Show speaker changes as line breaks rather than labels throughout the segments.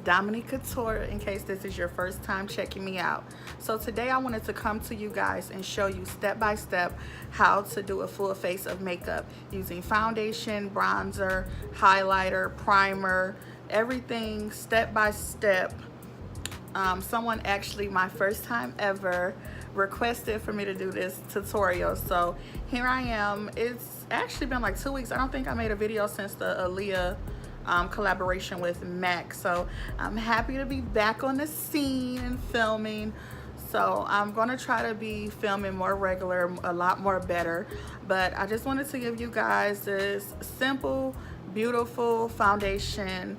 Dominique Couture, in case this is your first time checking me out. So today I wanted to come to you guys and show you step by step how to do a full face of makeup using foundation, bronzer, highlighter, primer, everything step by step. Someone actually, my first time ever, requested for me to do this tutorial, so here I am. It's actually been like 2 weeks. I don't think I made a video since the Aaliyah collaboration with MAC, so I'm happy to be back on the scene and filming. So I'm gonna try to be filming more regular, a lot more better, but I just wanted to give you guys this simple, beautiful foundation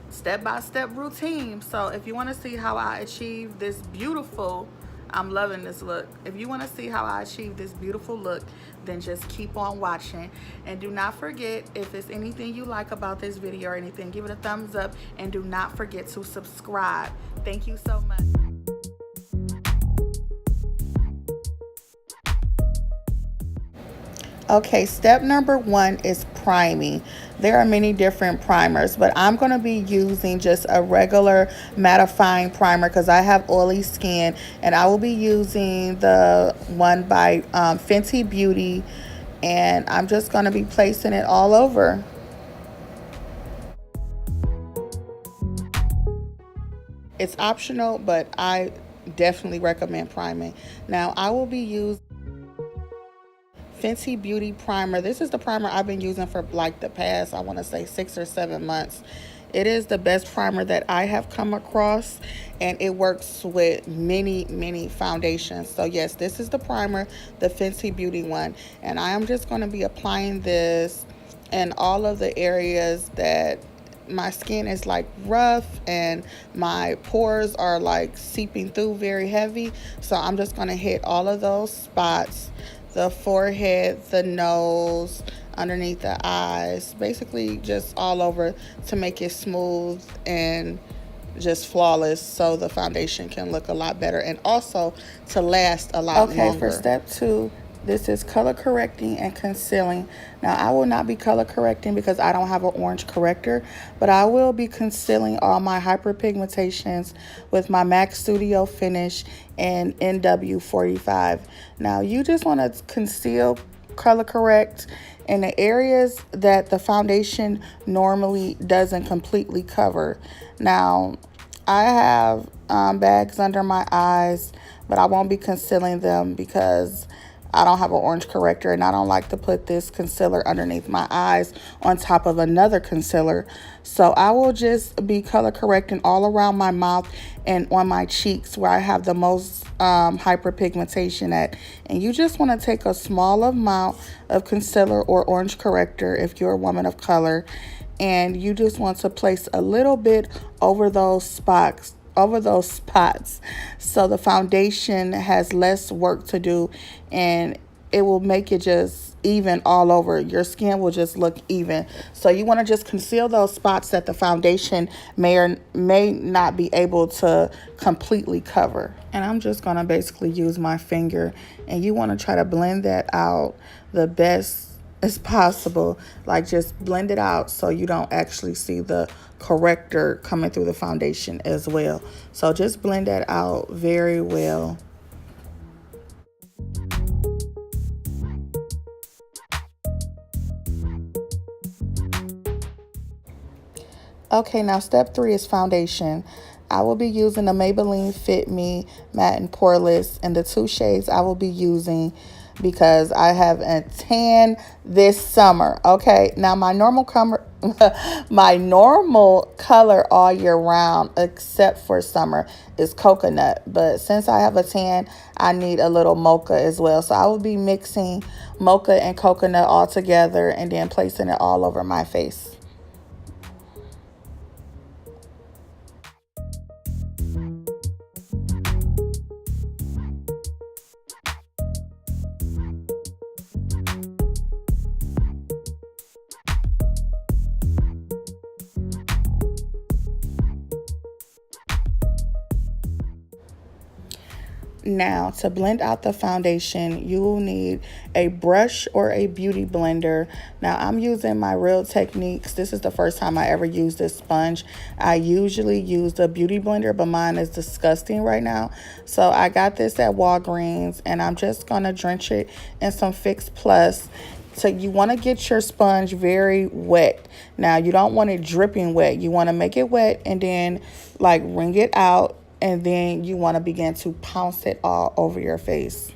step-by-step routine. So if you want to see how I achieve this beautiful, I'm loving this look. If you want to see how I achieve this beautiful look, then just keep on watching. And do not forget, if it's anything you like about this video or anything, give it a thumbs up, and do not forget to subscribe. Thank you so much. Okay, step number one is priming. There are many different primers, but I'm going to be using just a regular mattifying primer because I have oily skin, and I will be using the one by Fenty Beauty, and I'm just going to be placing it all over. It's optional, but I definitely recommend priming. Now I will be using Fenty Beauty primer. This is the primer I've been using for like the past, I want to say 6 or 7 months. It is the best primer that I have come across, and it works with many foundations. So yes, this is the primer, the Fenty Beauty one, and I am just going to be applying this in all of the areas that my skin is like rough and my pores are like seeping through very heavy. So I'm just going to hit all of those spots: the forehead, the nose, underneath the eyes, basically just all over, to make it smooth and just flawless, so the foundation can look a lot better and also to last a lot longer. Okay, for step two, this is color correcting and concealing. Now I will not be color correcting because I don't have an orange corrector, but I will be concealing all my hyperpigmentations with my MAC Studio Finish and NW45. Now you just want to conceal, color correct in the areas that the foundation normally doesn't completely cover. Now I have bags under my eyes, but I won't be concealing them because I don't have an orange corrector, and I don't like to put this concealer underneath my eyes on top of another concealer. So I will just be color correcting all around my mouth and on my cheeks where I have the most hyperpigmentation at. And you just want to take a small amount of concealer or orange corrector if you're a woman of color, and you just want to place a little bit over those spots, so the foundation has less work to do, and it will make it just even all over. Your skin will just look even. So you want to just conceal those spots that the foundation may or may not be able to completely cover. And I'm just going to basically use my finger, and you want to try to blend that out the best as possible. Like, just blend it out so you don't actually see the corrector coming through the foundation as well. So just blend that out very well. Okay, now step three is foundation. I will be using the Maybelline Fit Me Matte and Poreless, and the two shades I will be using because I have a tan this summer. Okay, now my normal color all year round except for summer is coconut, but since I have a tan, I need a little mocha as well. So I will be mixing mocha and coconut all together and then placing it all over my face. Now, to blend out the foundation, you will need a brush or a beauty blender. Now, I'm using my Real Techniques. This is the first time I ever used this sponge. I usually use the beauty blender, but mine is disgusting right now. So I got this at Walgreens, and I'm just going to drench it in some Fix Plus. So you want to get your sponge very wet. Now, you don't want it dripping wet. You want to make it wet and then like wring it out, and then you want to begin to pounce it all over your face.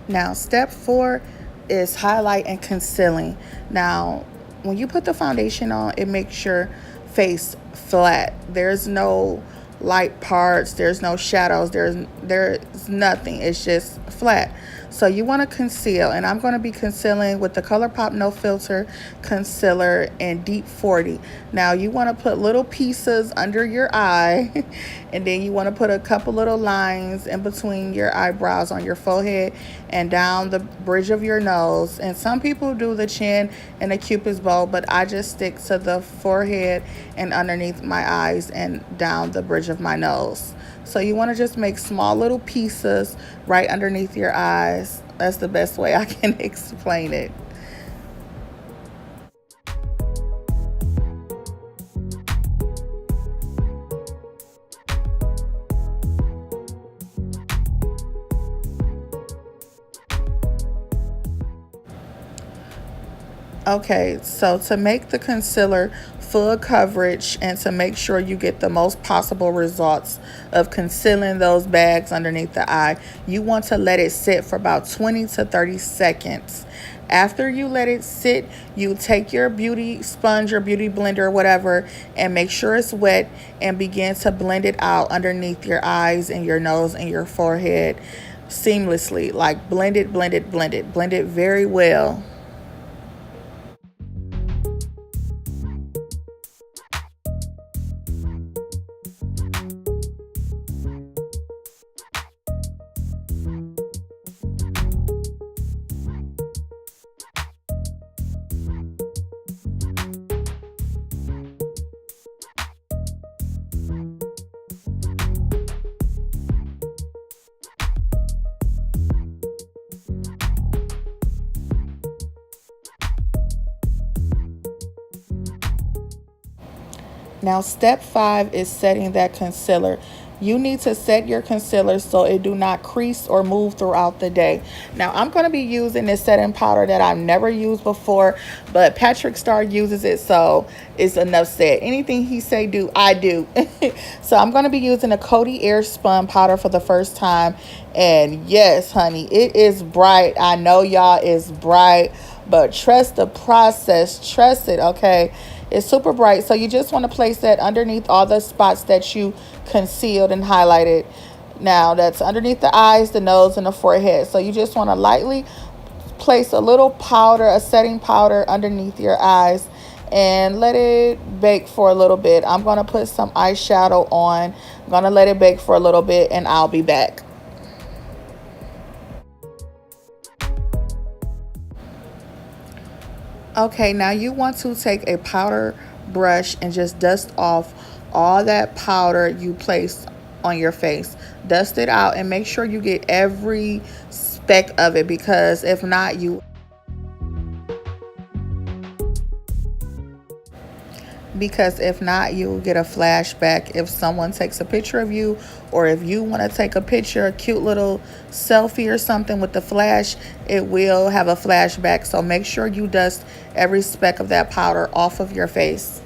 Now, step 4 is highlight and concealing. Now, when you put the foundation on, it makes your face flat. There's no light parts, there's no shadows, there's nothing. It's just flat. So you want to conceal, and I'm going to be concealing with the ColourPop No Filter Concealer in Deep 40. Now you want to put little pieces under your eye, and then you want to put a couple little lines in between your eyebrows on your forehead and down the bridge of your nose. And some people do the chin and the cupid's bow, but I just stick to the forehead and underneath my eyes and down the bridge of my nose. So you want to just make small little pieces right underneath your eyes. That's the best way I can explain it. Okay, so to make the concealer full coverage and to make sure you get the most possible results of concealing those bags underneath the eye, you want to let it sit for about 20 to 30 seconds. After you let it sit, you take your beauty sponge or beauty blender or whatever and make sure it's wet and begin to blend it out underneath your eyes and your nose and your forehead seamlessly. Like blend it, blend it, blend it. Blend it very well. Now, step 5 is setting that concealer. You need to set your concealer so it do not crease or move throughout the day. Now, I'm going to be using this setting powder that I've never used before, but Patrick Starr uses it, so it's enough said. Anything he say do, I do. So I'm going to be using a Coty Airspun powder for the first time. And yes, honey, it is bright. I know y'all it's bright, but trust the process. Trust it, okay? It's super bright, so you just want to place that underneath all the spots that you concealed and highlighted. Now, that's underneath the eyes, the nose, and the forehead. So you just want to lightly place a little powder, a setting powder underneath your eyes, and let it bake for a little bit. I'm going to put some eyeshadow on. I'm going to let it bake for a little bit, and I'll be back. Okay, now you want to take a powder brush and just dust off all that powder you placed on your face. Dust it out and make sure you get every speck of it, because if not, you'll get a flashback if someone takes a picture of you, or if you want to take a picture, a cute little selfie or something with the flash, it will have a flashback. So make sure you dust every speck of that powder off of your face.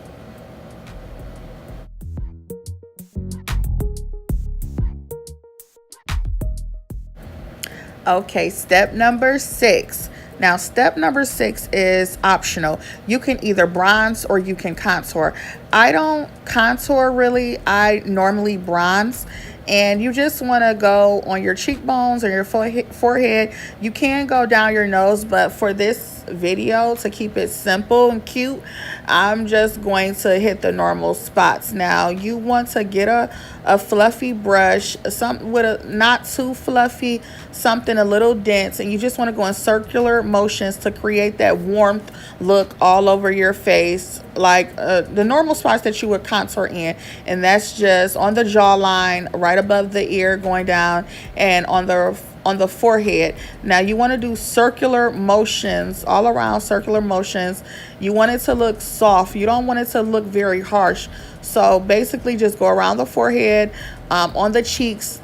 Okay, step number 6. Now, step number 6 is optional. You can either bronze or you can contour. I don't contour really. I normally bronze. And you just want to go on your cheekbones or your forehead. You can go down your nose, but for this video, to keep it simple and cute, I'm just going to hit the normal spots. Now you want to get a fluffy brush, something with a not too fluffy, something a little dense, and you just want to go in circular motions to create that warmth look all over your face, like the normal spots that you would contour in. And that's just on the jawline, right above the ear, going down, and on the forehead. Now you want to do circular motions all around, circular motions. You want it to look soft. You don't want it to look very harsh. So basically just go around the forehead, on the cheeks,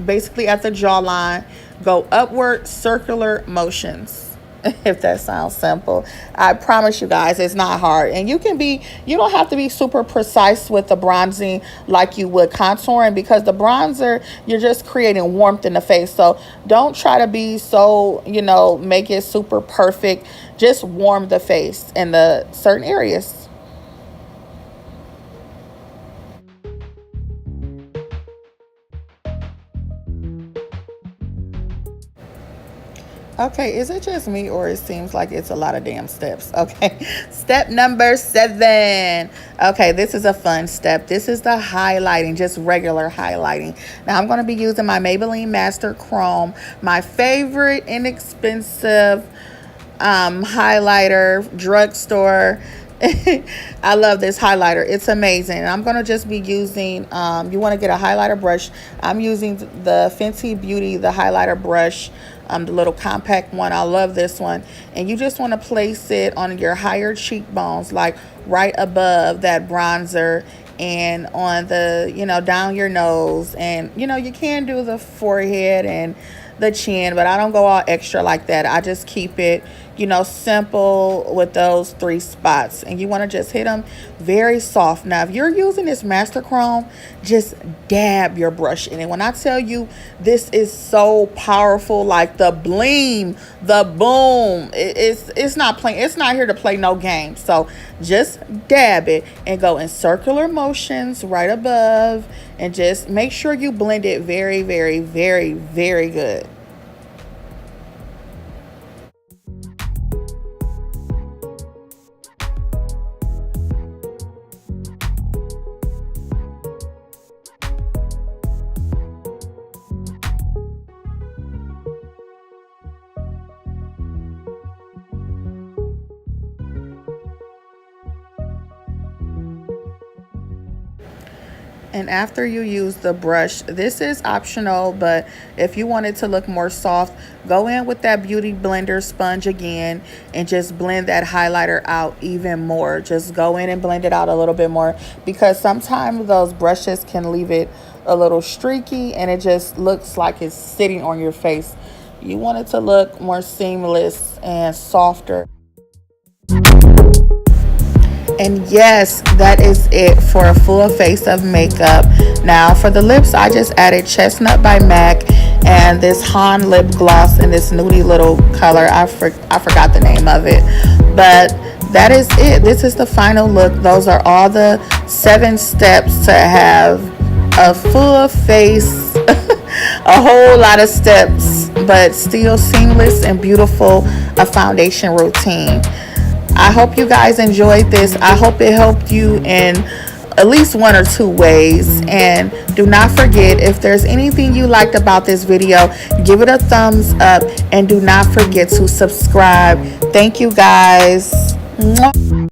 basically at the jawline. Go upward, circular motions. If that sounds simple, I promise you guys it's not hard. And you don't have to be super precise with the bronzing like you would contouring, because the bronzer, you're just creating warmth in the face. So don't try to be so, make it super perfect. Just warm the face in the certain areas. Okay, is it just me, or it seems like it's a lot of damn steps? Okay, step number 7. Okay, this is a fun step. This is the highlighting, just regular highlighting. Now I'm going to be using my Maybelline Master Chrome, my favorite inexpensive highlighter, drugstore. I love this highlighter. It's amazing. And I'm going to just be using, you want to get a highlighter brush. I'm using the Fenty Beauty, the highlighter brush, the little compact one. I love this one. And you just want to place it on your higher cheekbones, like right above that bronzer, and on the, down your nose. And, you can do the forehead and the chin, but I don't go all extra like that. I just keep it, simple with those 3 spots. And you want to just hit them very soft. Now, if you're using this Master Chrome, just dab your brush in it. When I tell you this is so powerful, like the bling, the boom, it's not playing. It's not here to play no games. So just dab it and go in circular motions right above, and just make sure you blend it very, very, very, very good. And after you use the brush, this is optional, but if you want it to look more soft, go in with that Beauty Blender sponge again and just blend that highlighter out even more. Just go in and blend it out a little bit more, because sometimes those brushes can leave it a little streaky and it just looks like it's sitting on your face. You want it to look more seamless and softer. And yes, that is it for a full face of makeup. Now for the lips, I just added Chestnut by MAC and this Han lip gloss in this nudie little color. I forgot the name of it, but that is it. This is the final look. Those are all the 7 steps to have a full face. A whole lot of steps, but still seamless and beautiful, a foundation routine. I hope you guys enjoyed this. I hope it helped you in at least 1 or 2 ways. And do not forget, if there's anything you liked about this video, give it a thumbs up, and do not forget to subscribe. Thank you guys. Mwah.